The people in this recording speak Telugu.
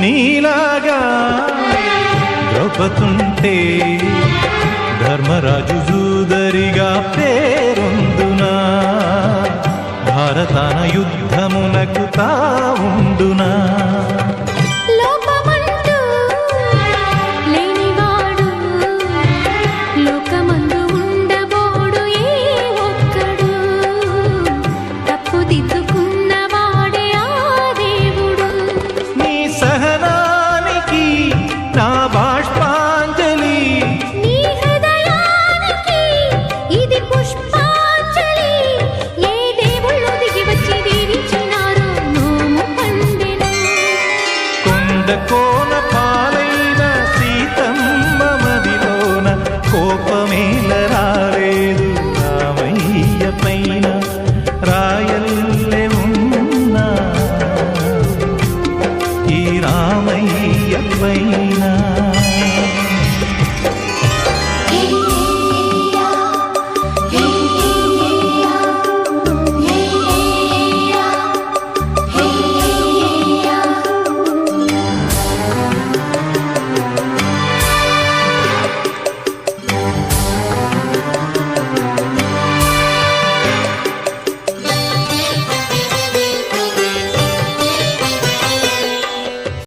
నీలాగా ద్రౌపదుంటే ధర్మరాజు జూదరిగా పేరొందునా భారతాన యుద్ధమునకు తావుండునా కోన పాలైన సీతమ్మ మదిలోన కోపమేల రాలేదు రామయ్య పైన రాయల్లే ఉన్నా ఈ రామయ్య పైన